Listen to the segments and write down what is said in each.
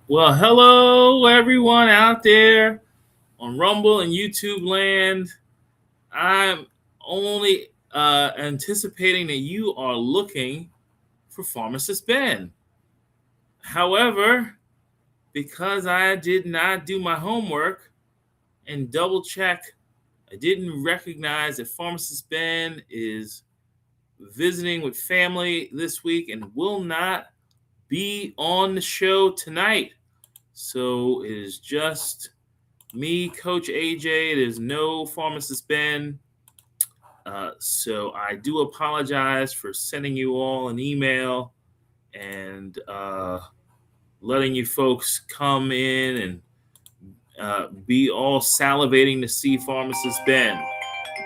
Well, hello everyone out there on Rumble and YouTube land. I'm only anticipating that you are looking for Pharmacist Ben. However, because I did not do my homework and double check, I didn't recognize that Pharmacist Ben is visiting with family this week and will not be on the show tonight. So it is just me, Coach AJ. There's no Pharmacist Ben. So I do apologize for sending you all an email and letting you folks come in and be all salivating to see Pharmacist Ben,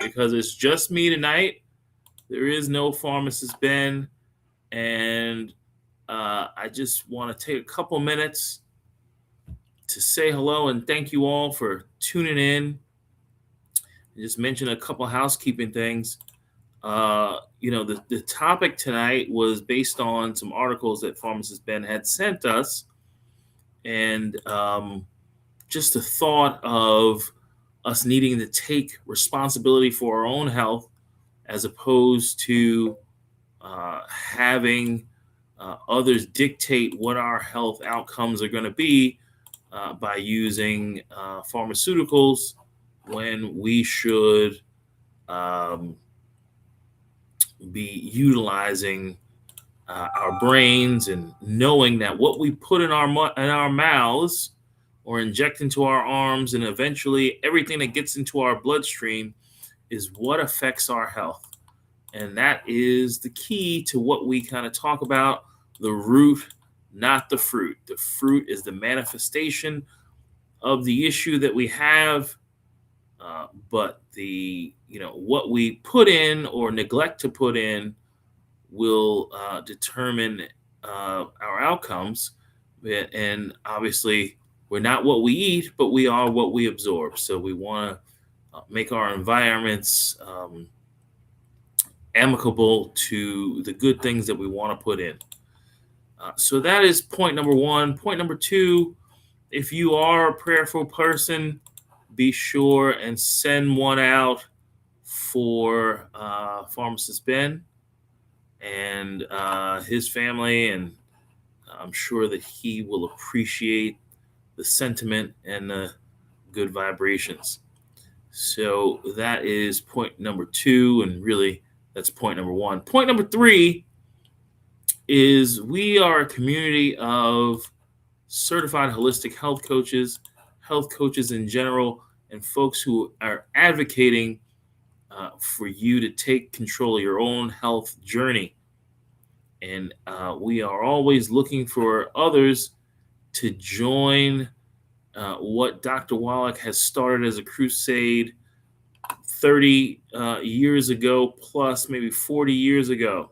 because it's just me tonight. There is no Pharmacist Ben. And I just want to take a couple minutes to say hello and thank you all for tuning in. Just mention a couple housekeeping things. The topic tonight was based on some articles that Pharmacist Ben had sent us, and just the thought of us needing to take responsibility for our own health as opposed to having others dictate what our health outcomes are going to be by using pharmaceuticals when we should be utilizing our brains and knowing that what we put in our mouths or inject into our arms and eventually everything that gets into our bloodstream is what affects our health. And that is the key to what we kind of talk about: the root, not the fruit. The fruit is the manifestation of the issue that we have, but what we put in or neglect to put in will determine our outcomes. And obviously, we're not what we eat, but we are what we absorb. So we want to make our environments amicable to the good things that we want to put in. So that is point number one. Point number two: if you are a prayerful person, be sure and send one out for Pharmacist Ben and his family, and I'm sure that he will appreciate the sentiment and the good vibrations. So that is point number two, and really that's point number one. Point number three is we are a community of certified holistic health coaches in general, and folks who are advocating for you to take control of your own health journey. And we are always looking for others to join what Dr. Wallach has started as a crusade 30 years ago, plus maybe 40 years ago.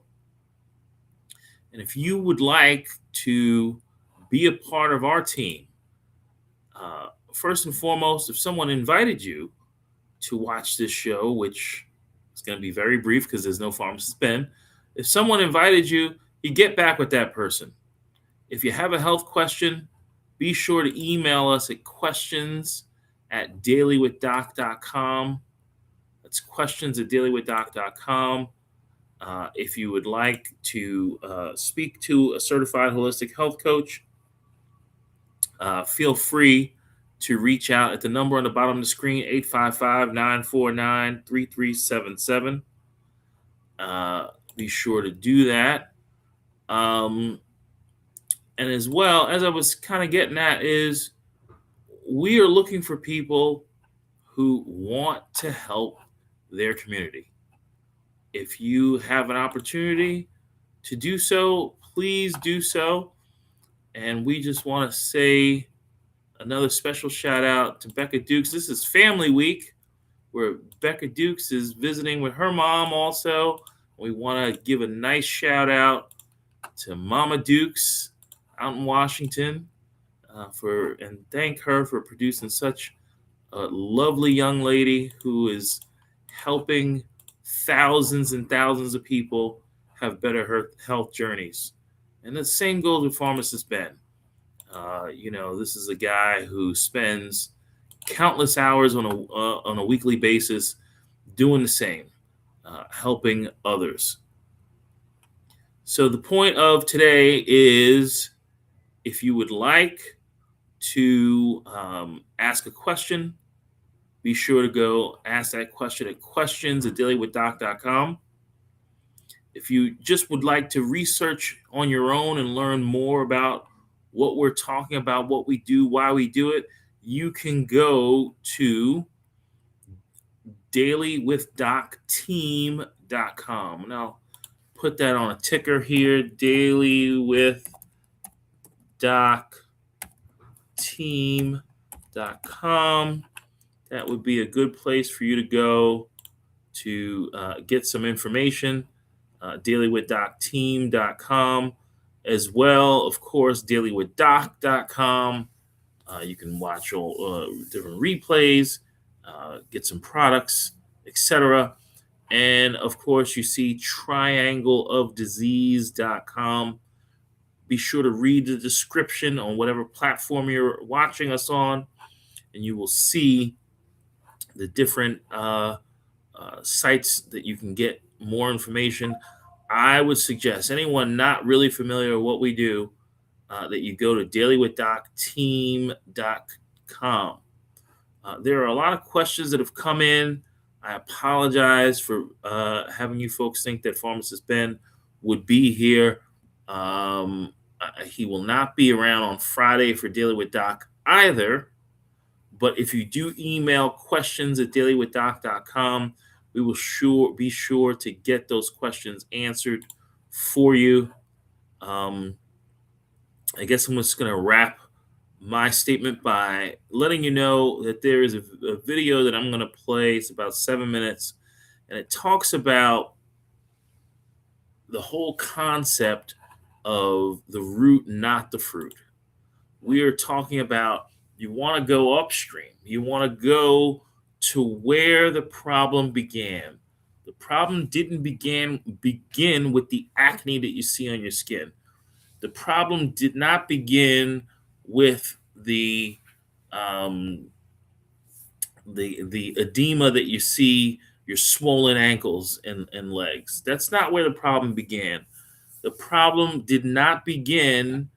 And if you would like to be a part of our team, first and foremost, if someone invited you to watch this show, which is going to be very brief because there's no Pharmacist Ben, if someone invited you, you get back with that person. If you have a health question, be sure to email us at questions@dailywithdoc.com. That's questions@dailywithdoc.com. If you would like to speak to a certified holistic health coach, feel free to reach out at the number on the bottom of the screen, 855-949-3377. Be sure to do that. And as well, as I was kind of getting at, is we are looking for people who want to help their community. If you have an opportunity to do so, please do so. And we just want to say another special shout out to Becca Dukes. This is Family Week, where Becca Dukes is visiting with her mom also. We want to give a nice shout out to Mama Dukes out in Washington and thank her for producing such a lovely young lady who is helping thousands and thousands of people have better health journeys. And the same goes with Pharmacist Ben. This is a guy who spends countless hours on a weekly basis doing the same, helping others. So the point of today is, if you would like to ask a question, be sure to go ask that question at questions@dailywithdoc.com. If you just would like to research on your own and learn more about what we're talking about, what we do, why we do it, you can go to dailywithdocteam.com. And I'll put that on a ticker here, dailywithdocteam.com. That would be a good place for you to go to get some information. dailywithdocteam.com as well. Of course, dailywithdoc.com. You can watch all different replays, get some products, etc. And of course, you see triangleofdisease.com. Be sure to read the description on whatever platform you're watching us on, and you will see the different sites that you can get more information. I would suggest anyone not really familiar with what we do, that you go to dailywithdocteam.com. There are a lot of questions that have come in. I apologize for having you folks think that Pharmacist Ben would be here. He will not be around on Friday for Daily with Doc either. But if you do email questions@dailywithdoc.com, we will be sure to get those questions answered for you. I guess I'm just going to wrap my statement by letting you know that there is a video that I'm going to play. It's about 7 minutes, and it talks about the whole concept of the root, not the fruit. We are talking about, you want to go upstream. You want to go to where the problem began. The problem didn't begin with the acne that you see on your skin. The problem did not begin with the edema that you see, your swollen ankles and legs. That's not where the problem began. The problem did not begin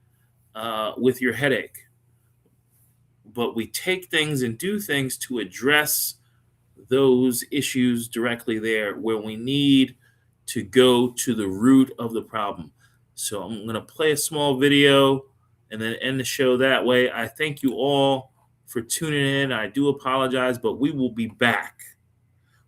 with your headache. But we take things and do things to address those issues directly there, where we need to go to the root of the problem. So I'm going to play a small video and then end the show that way. I thank you all for tuning in. I do apologize, but we will be back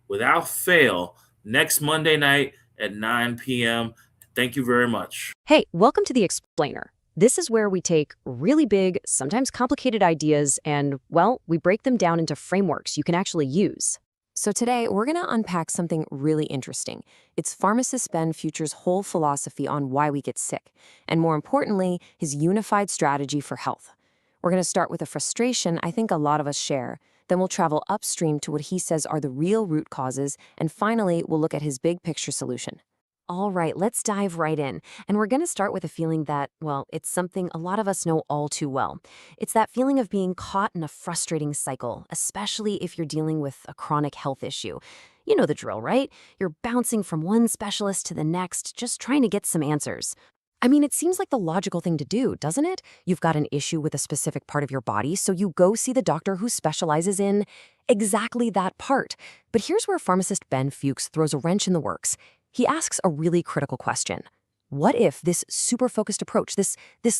without fail next Monday night at 9 p.m. Thank you very much. Hey, welcome to The Explainer. This is where we take really big, sometimes complicated ideas and, well, we break them down into frameworks you can actually use. So today, we're going to unpack something really interesting. It's Pharmacist Ben Fuchs' whole philosophy on why we get sick, and more importantly, his unified strategy for health. We're going to start with a frustration I think a lot of us share, then we'll travel upstream to what he says are the real root causes, and finally, we'll look at his big picture solution. All right, let's dive right in. And we're going to start with a feeling that, well, it's something a lot of us know all too well. It's that feeling of being caught in a frustrating cycle, especially if you're dealing with a chronic health issue. You know the drill, right? You're bouncing from one specialist to the next, just trying to get some answers. I mean, it seems like the logical thing to do, doesn't it? You've got an issue with a specific part of your body, so you go see the doctor who specializes in exactly that part. But here's where pharmacist Ben Fuchs throws a wrench in the works. He asks a really critical question. What if this super-focused approach, this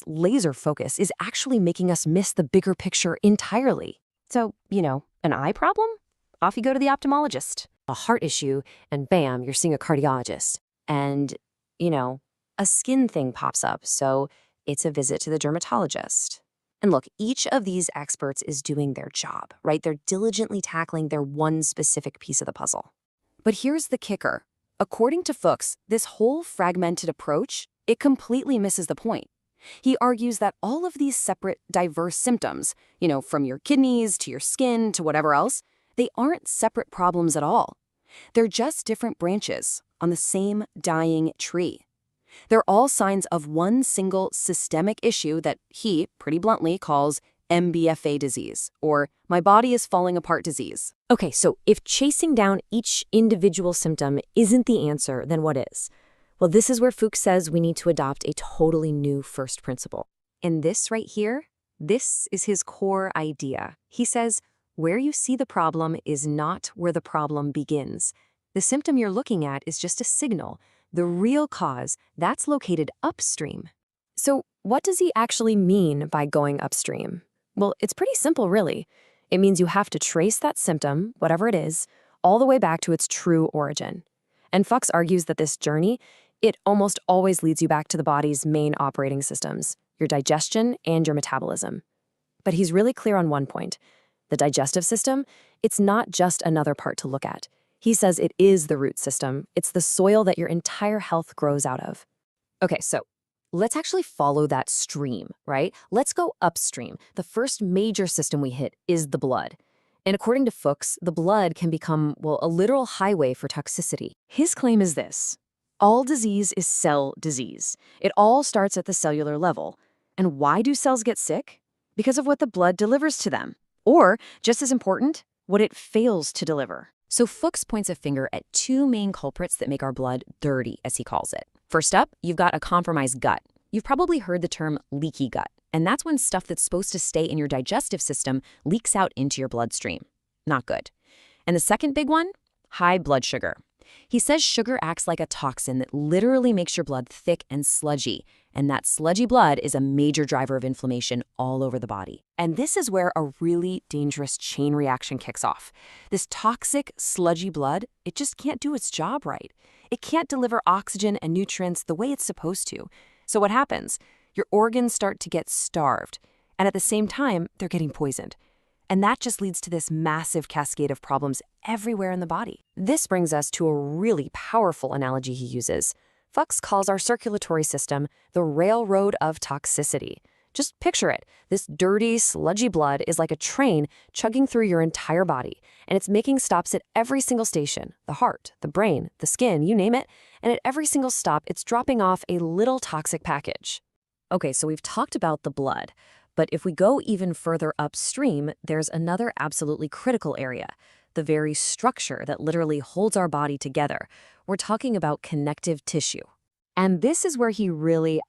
laser focus, is actually making us miss the bigger picture entirely? So, an eye problem? Off you go to the ophthalmologist. A heart issue, and bam, you're seeing a cardiologist. And, a skin thing pops up, so it's a visit to the dermatologist. And look, each of these experts is doing their job, right? They're diligently tackling their one specific piece of the puzzle. But here's the kicker. According to Fuchs, this whole fragmented approach, it completely misses the point. He argues that all of these separate, diverse symptoms, from your kidneys to your skin to whatever else, they aren't separate problems at all. They're just different branches on the same dying tree. They're all signs of one single systemic issue that he, pretty bluntly, calls MBFA disease, or my body is falling apart disease. Okay, so if chasing down each individual symptom isn't the answer, then what is? Well, this is where Fuchs says we need to adopt a totally new first principle. And this right here, this is his core idea. He says, where you see the problem is not where the problem begins. The symptom you're looking at is just a signal. The real cause, that's located upstream. So what does he actually mean by going upstream? Well, it's pretty simple, really. It means you have to trace that symptom, whatever it is, all the way back to its true origin. And Fuchs argues that this journey, it almost always leads you back to the body's main operating systems, your digestion and your metabolism. But he's really clear on one point. The digestive system, it's not just another part to look at. He says it is the root system. It's the soil that your entire health grows out of. Okay, so let's actually follow that stream, right? Let's go upstream. The first major system we hit is the blood. And according to Fuchs, the blood can become, well, a literal highway for toxicity. His claim is this: all disease is cell disease. It all starts at the cellular level. And why do cells get sick? Because of what the blood delivers to them. Or, just as important, what it fails to deliver. So Fuchs points a finger at two main culprits that make our blood dirty, as he calls it. First up, you've got a compromised gut. You've probably heard the term leaky gut, and that's when stuff that's supposed to stay in your digestive system leaks out into your bloodstream. Not good. And the second big one? High blood sugar. He says sugar acts like a toxin that literally makes your blood thick and sludgy, and that sludgy blood is a major driver of inflammation all over the body. And this is where a really dangerous chain reaction kicks off. This toxic, sludgy blood, it just can't do its job right. It can't deliver oxygen and nutrients the way it's supposed to. So what happens? Your organs start to get starved, and at the same time, they're getting poisoned. And that just leads to this massive cascade of problems everywhere in the body. This brings us to a really powerful analogy he uses. Fuchs calls our circulatory system the railroad of toxicity. Just picture it. This dirty, sludgy blood is like a train chugging through your entire body, and it's making stops at every single station, the heart, the brain, the skin, you name it, and at every single stop, it's dropping off a little toxic package. Okay, so we've talked about the blood. But if we go even further upstream, there's another absolutely critical area, the very structure that literally holds our body together. We're talking about connective tissue. And this is where he really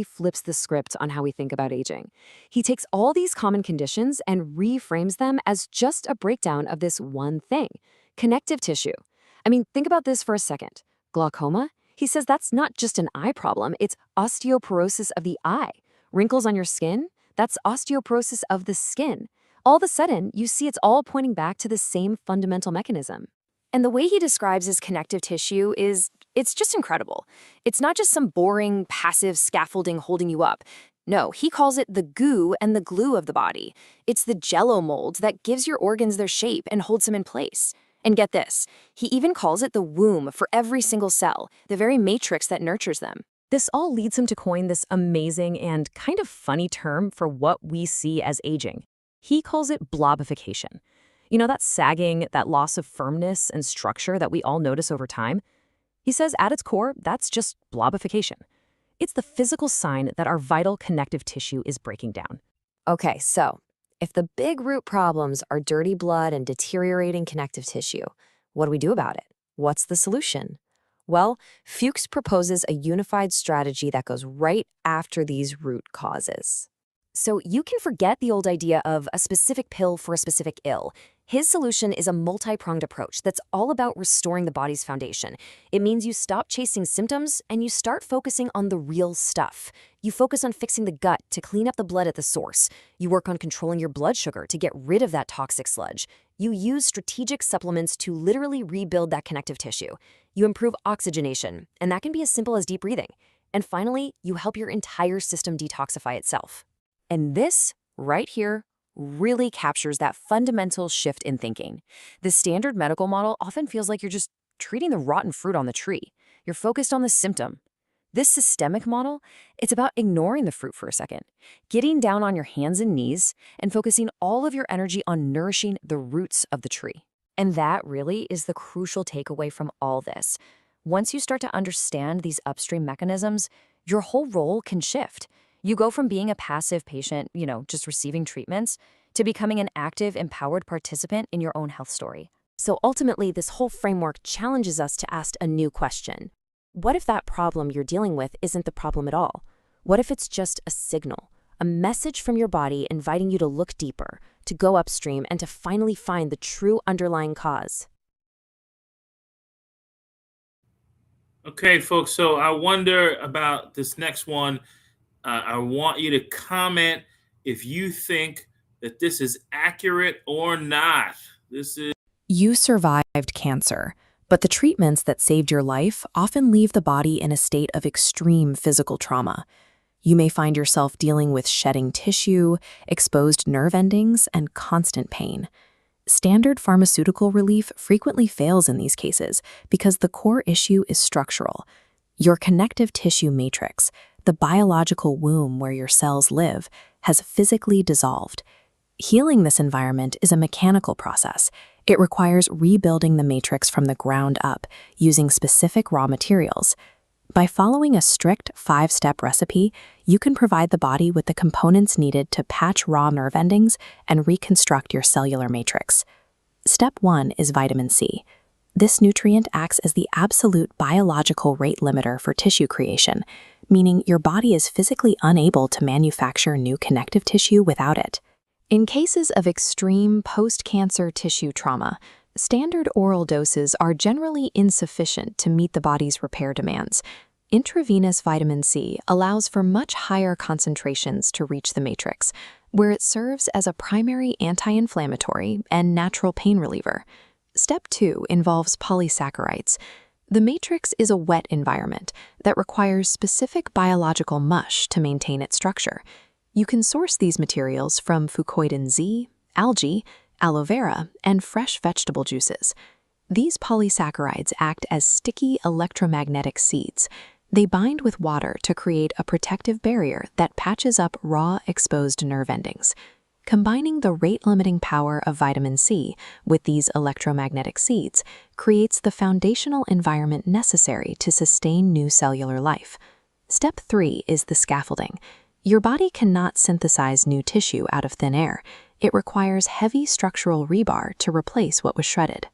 flips the script on how we think about aging. He takes all these common conditions and reframes them as just a breakdown of this one thing, connective tissue. I mean, think about this for a second. Glaucoma? He says that's not just an eye problem, it's osteoporosis of the eye. Wrinkles on your skin? That's osteoporosis of the skin. All of a sudden, you see it's all pointing back to the same fundamental mechanism. And the way he describes his connective tissue it's just incredible. It's not just some boring, passive scaffolding holding you up. No, he calls it the goo and the glue of the body. It's the jello mold that gives your organs their shape and holds them in place. And get this, he even calls it the womb for every single cell, the very matrix that nurtures them. This all leads him to coin this amazing and kind of funny term for what we see as aging. He calls it blobification. You know, that sagging, that loss of firmness and structure that we all notice over time? He says at its core, that's just blobification. It's the physical sign that our vital connective tissue is breaking down. Okay, so if the big root problems are dirty blood and deteriorating connective tissue, what do we do about it? What's the solution? Well, Fuchs proposes a unified strategy that goes right after these root causes. So you can forget the old idea of a specific pill for a specific ill. His solution is a multi-pronged approach that's all about restoring the body's foundation. It means you stop chasing symptoms and you start focusing on the real stuff. You focus on fixing the gut to clean up the blood at the source. You work on controlling your blood sugar to get rid of that toxic sludge. You use strategic supplements to literally rebuild that connective tissue. You improve oxygenation, and that can be as simple as deep breathing. And finally, you help your entire system detoxify itself. And this, right here, really captures that fundamental shift in thinking. The standard medical model often feels like you're just treating the rotten fruit on the tree. You're focused on the symptom. This systemic model, it's about ignoring the fruit for a second, getting down on your hands and knees, and focusing all of your energy on nourishing the roots of the tree. And that really is the crucial takeaway from all this. Once you start to understand these upstream mechanisms, your whole role can shift. You go from being a passive patient, just receiving treatments, to becoming an active, empowered participant in your own health story. So ultimately, this whole framework challenges us to ask a new question. What if that problem you're dealing with isn't the problem at all? What if it's just a signal, a message from your body inviting you to look deeper, to go upstream, and to finally find the true underlying cause? Okay, folks. So I wonder about this next one. I want you to comment if you think that this is accurate or not. This is You survived cancer, but the treatments that saved your life often leave the body in a state of extreme physical trauma. You may find yourself dealing with shedding tissue, exposed nerve endings, and constant pain. Standard pharmaceutical relief frequently fails in these cases because the core issue is structural. Your connective tissue matrix, the biological womb where your cells live, has physically dissolved. Healing this environment is a mechanical process. It requires rebuilding the matrix from the ground up using specific raw materials. By following a strict 5-step recipe, you can provide the body with the components needed to patch raw nerve endings and reconstruct your cellular matrix. Step 1 is vitamin C. This nutrient acts as the absolute biological rate limiter for tissue creation, meaning your body is physically unable to manufacture new connective tissue without it. In cases of extreme post-cancer tissue trauma, standard oral doses are generally insufficient to meet the body's repair demands. Intravenous vitamin C allows for much higher concentrations to reach the matrix, where it serves as a primary anti-inflammatory and natural pain reliever. Step 2 involves polysaccharides. The matrix is a wet environment that requires specific biological mush to maintain its structure. You can source these materials from FucoidZ, algae, aloe vera, and fresh vegetable juices. These polysaccharides act as sticky electromagnetic seeds. They bind with water to create a protective barrier that patches up raw, exposed nerve endings. Combining the rate-limiting power of vitamin C with these electromagnetic seeds creates the foundational environment necessary to sustain new cellular life. Step 3 is the scaffolding. Your body cannot synthesize new tissue out of thin air. It requires heavy structural rebar to replace what was shredded.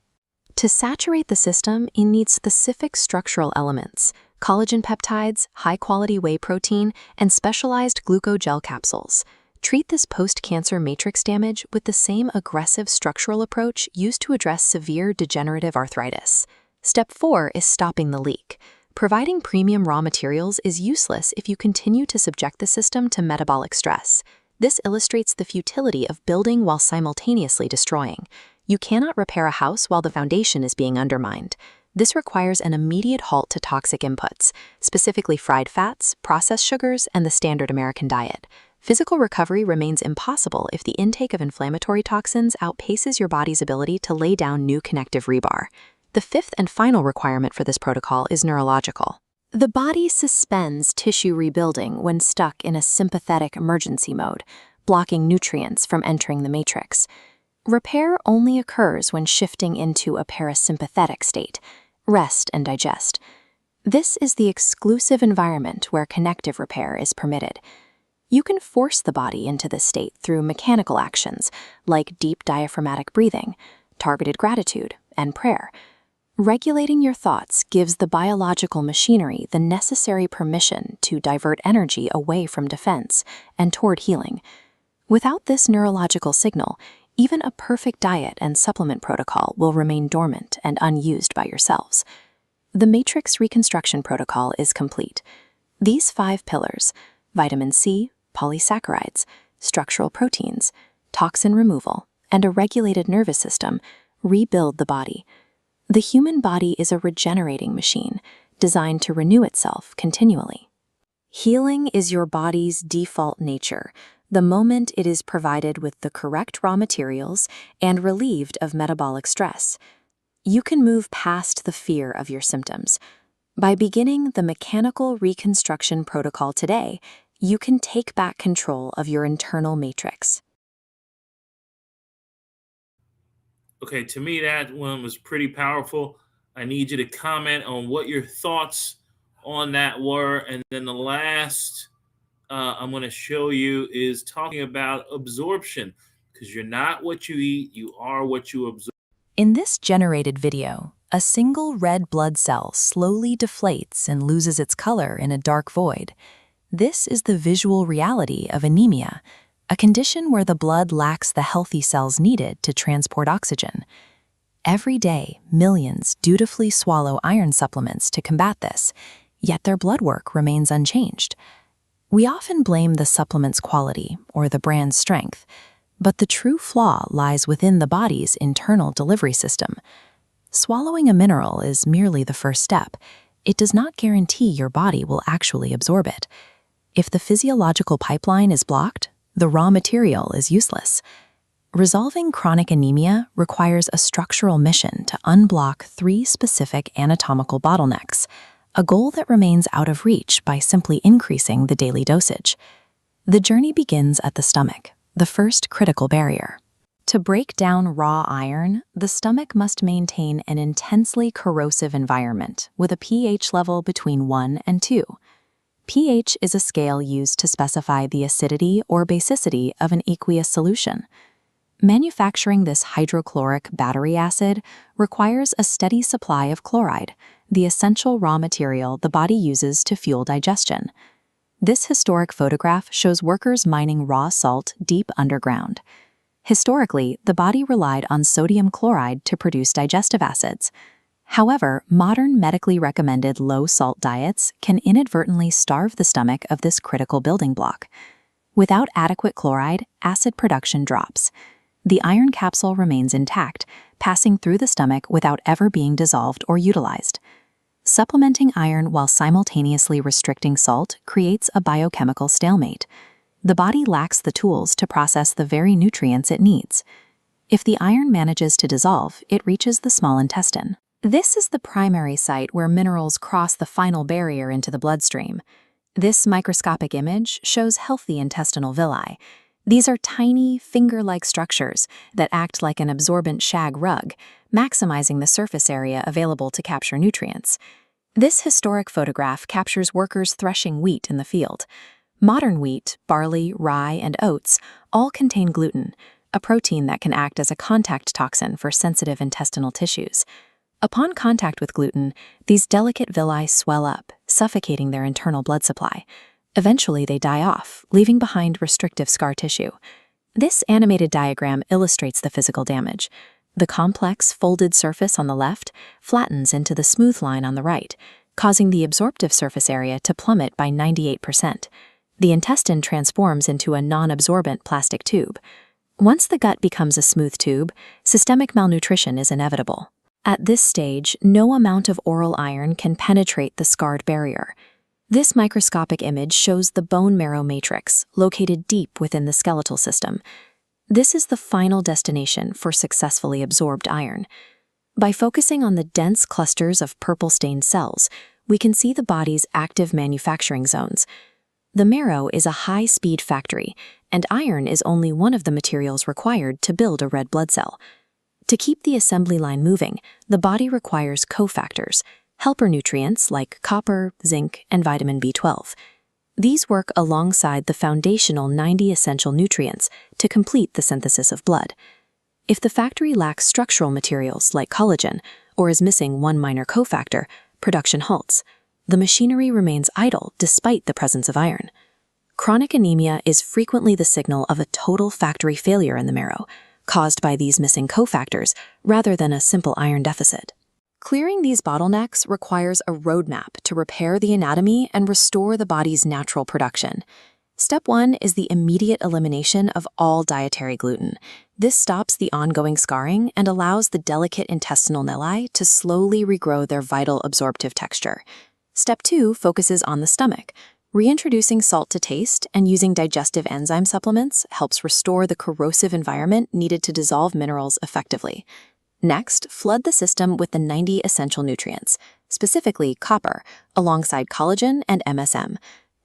To saturate the system, it needs specific structural elements: collagen peptides, high-quality whey protein, and specialized glucogel capsules. Treat this post-cancer matrix damage with the same aggressive structural approach used to address severe degenerative arthritis. Step 4 is stopping the leak. Providing premium raw materials is useless if you continue to subject the system to metabolic stress. This illustrates the futility of building while simultaneously destroying. You cannot repair a house while the foundation is being undermined. This requires an immediate halt to toxic inputs, specifically fried fats, processed sugars, and the standard American diet. Physical recovery remains impossible if the intake of inflammatory toxins outpaces your body's ability to lay down new connective rebar. The fifth and final requirement for this protocol is neurological. The body suspends tissue rebuilding when stuck in a sympathetic emergency mode, blocking nutrients from entering the matrix. Repair only occurs when shifting into a parasympathetic state, rest and digest. This is the exclusive environment where connective repair is permitted. You can force the body into this state through mechanical actions like deep diaphragmatic breathing, targeted gratitude, and prayer. Regulating your thoughts gives the biological machinery the necessary permission to divert energy away from defense and toward healing. Without this neurological signal, even a perfect diet and supplement protocol will remain dormant and unused by yourselves. The matrix reconstruction protocol is complete. These 5 pillars, vitamin C, polysaccharides, structural proteins, toxin removal, and a regulated nervous system, rebuild the body. The human body is a regenerating machine designed to renew itself continually. Healing is your body's default nature, the moment it is provided with the correct raw materials and relieved of metabolic stress. You can move past the fear of your symptoms. By beginning the mechanical reconstruction protocol today, you can take back control of your internal matrix. okay. To me, that one was pretty powerful. I need you to comment on what your thoughts on that were. And then the last I'm going to show you is talking about absorption, because you're not what you eat, you are what you absorb. In this generated video, a single red blood cell slowly deflates and loses its color in a dark void. This is the visual reality of anemia, a condition where the blood lacks the healthy cells needed to transport oxygen. Every day, millions dutifully swallow iron supplements to combat this, yet their blood work remains unchanged. We often blame the supplement's quality or the brand's strength, but the true flaw lies within the body's internal delivery system. Swallowing a mineral is merely the first step. It does not guarantee your body will actually absorb it. If the physiological pipeline is blocked, the raw material is useless. Resolving chronic anemia requires a structural mission to unblock 3 specific anatomical bottlenecks, a goal that remains out of reach by simply increasing the daily dosage. The journey begins at the stomach, the first critical barrier. To break down raw iron, the stomach must maintain an intensely corrosive environment with a pH level between 1 and 2. pH is a scale used to specify the acidity or basicity of an aqueous solution. Manufacturing this hydrochloric battery acid requires a steady supply of chloride, the essential raw material the body uses to fuel digestion. This historic photograph shows workers mining raw salt deep underground. Historically, the body relied on sodium chloride to produce digestive acids. However, modern medically recommended low-salt diets can inadvertently starve the stomach of this critical building block. Without adequate chloride, acid production drops. The iron capsule remains intact, passing through the stomach without ever being dissolved or utilized. Supplementing iron while simultaneously restricting salt creates a biochemical stalemate. The body lacks the tools to process the very nutrients it needs. If the iron manages to dissolve, it reaches the small intestine. This is the primary site where minerals cross the final barrier into the bloodstream. This microscopic image shows healthy intestinal villi. These are tiny, finger-like structures that act like an absorbent shag rug, maximizing the surface area available to capture nutrients. This historic photograph captures workers threshing wheat in the field. Modern wheat, barley, rye, and oats all contain gluten, a protein that can act as a contact toxin for sensitive intestinal tissues. Upon contact with gluten, these delicate villi swell up, suffocating their internal blood supply. Eventually, they die off, leaving behind restrictive scar tissue. This animated diagram illustrates the physical damage. The complex, folded surface on the left flattens into the smooth line on the right, causing the absorptive surface area to plummet by 98%. The intestine transforms into a non-absorbent plastic tube. Once the gut becomes a smooth tube, systemic malnutrition is inevitable. At this stage, no amount of oral iron can penetrate the scarred barrier. This microscopic image shows the bone marrow matrix, located deep within the skeletal system. This is the final destination for successfully absorbed iron. By focusing on the dense clusters of purple-stained cells, we can see the body's active manufacturing zones. The marrow is a high-speed factory, and iron is only one of the materials required to build a red blood cell. To keep the assembly line moving, the body requires cofactors, helper nutrients like copper, zinc, and vitamin B12. These work alongside the foundational 90 essential nutrients to complete the synthesis of blood. If the factory lacks structural materials like collagen or is missing one minor cofactor, production halts. The machinery remains idle despite the presence of iron. Chronic anemia is frequently the signal of a total factory failure in the marrow, caused by these missing cofactors rather than a simple iron deficit. Clearing these bottlenecks requires a roadmap to repair the anatomy and restore the body's natural production. Step 1 is the immediate elimination of all dietary gluten. This stops the ongoing scarring and allows the delicate intestinal villi to slowly regrow their vital absorptive texture. Step 2 focuses on the stomach. Reintroducing salt to taste and using digestive enzyme supplements helps restore the corrosive environment needed to dissolve minerals effectively. Next, flood the system with the 90 essential nutrients, specifically copper, alongside collagen and MSM.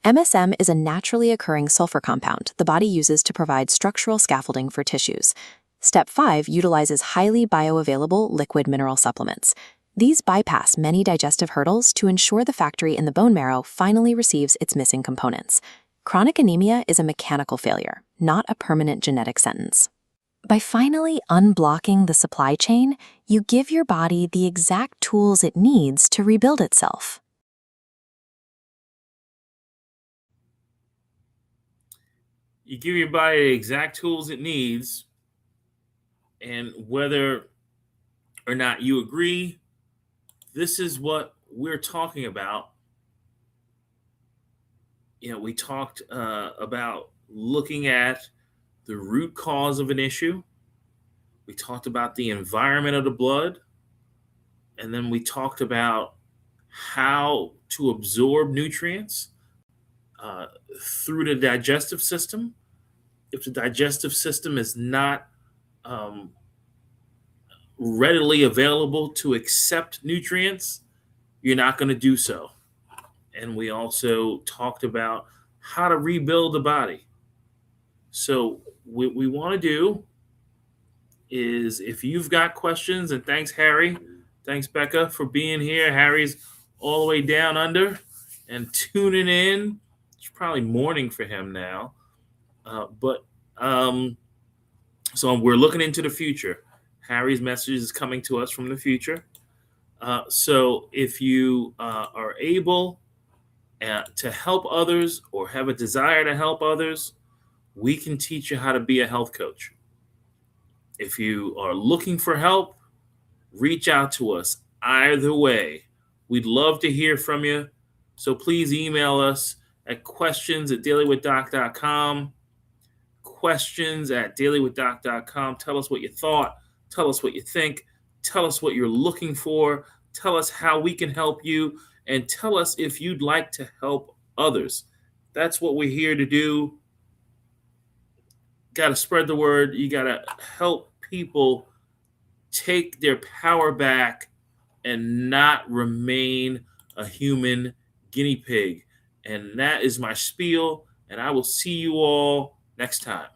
MSM is a naturally occurring sulfur compound the body uses to provide structural scaffolding for tissues. Step 5 utilizes highly bioavailable liquid mineral supplements. These bypass many digestive hurdles to ensure the factory in the bone marrow finally receives its missing components. Chronic anemia is a mechanical failure, not a permanent genetic sentence. By finally unblocking the supply chain, you give your body the exact tools it needs to rebuild itself. You give your body the exact tools it needs, and whether or not you agree, this is what we're talking about. We talked about looking at the root cause of an issue. We talked about the environment of the blood. And then we talked about how to absorb nutrients through the digestive system. If the digestive system is not readily available to accept nutrients, you're not going to do so. And we also talked about how to rebuild the body. So what we want to do is, if you've got questions, and thanks, Harry. Thanks, Becca, for being here. Harry's all the way down under and tuning in. It's probably morning for him now. So we're looking into the future. Harry's message is coming to us from the future. So if you are able to help others or have a desire to help others, we can teach you how to be a health coach. If you are looking for help, reach out to us. Either way, we'd love to hear from you. So please email us at questions@dailywithdoc.com. Questions@dailywithdoc.com. Tell us what you thought. Tell us what you think. Tell us what you're looking for. Tell us how we can help you. And tell us if you'd like to help others. That's what we're here to do. Got to spread the word. You got to help people take their power back and not remain a human guinea pig. And that is my spiel. And I will see you all next time.